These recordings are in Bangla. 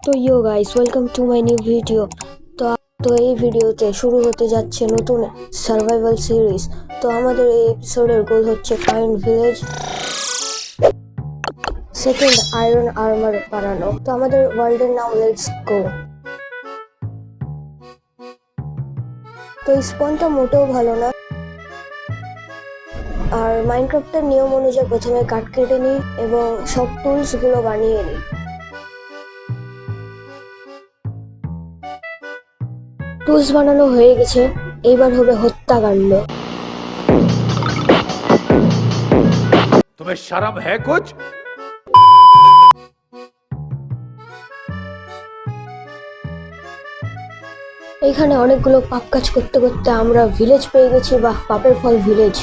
তো yo guys, welcome to my new video. তো তো এই ভিডিওতে শুরু হতে যাচ্ছে নতুন সার্ভাইভাল সিরিজ। তো আমাদের এই এপিসোডের গোল হচ্ছে find village, second iron armour বানানো। তো আমাদের ওয়ার্ল্ডের নাম লেটস গো। তো স্পনটা মোটেও ভালো না, আর মাইনক্রাফটের নিয়ম অনুযায়ী প্রথমে কাঠ কেটে নিই এবং সব টুলস গুলো বানিয়ে নিই। টুলস বানানো হয়ে গেছে, এইবার হবে হত্যাকাণ্ড। तुम्हें शर्म है कुछ? এইখানে অনেকগুলো পাপ কাজ করতে করতে আমরা ভিলেজ পেয়ে গেছি, বা পাপের ফল ভিলেজ।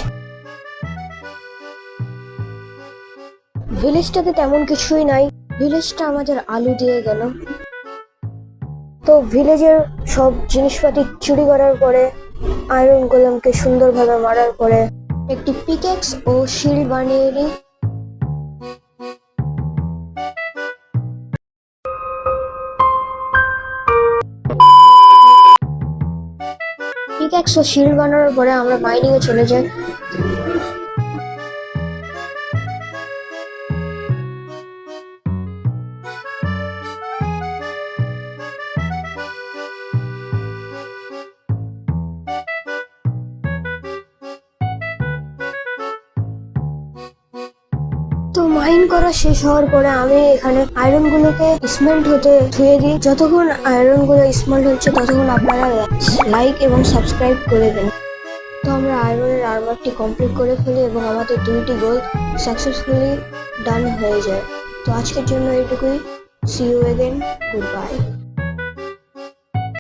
ভিলেজটাতে তেমন কিছুই নাই, ভিলেজটা আমাদের আলু দিয়ে গেল। তো ভিলেজের সব জিনিসপাতি চুরি করার পরে, আয়রন গোলেমকে সুন্দরভাবে মারার পরে একটি পিকেক্স ও শিল্ড বানিয়ে নিই। পিকেক্স ও শিল্ড বানানোর পরে আমরা মাইনিং এ চলে যাই। তো মাইন করা শেষ হওয়ার পরে আমি এখানে আয়রন গুলোকে স্মেল্ট হতে ধুয়ে দিই। যতক্ষণ আয়রন গুলো স্মেল্ট হচ্ছে ততক্ষণ আপনারা লাইক এবং সাবস্ক্রাইব করে দেন। তো আমরা আয়রনের আর্মারটি কমপ্লিট করে ফেলি এবং আমাদের দুইটি গোল সাকসেসফুলি ডান হয়ে যায়। তো আজকের জন্য এইটুকুই। See you again, good by.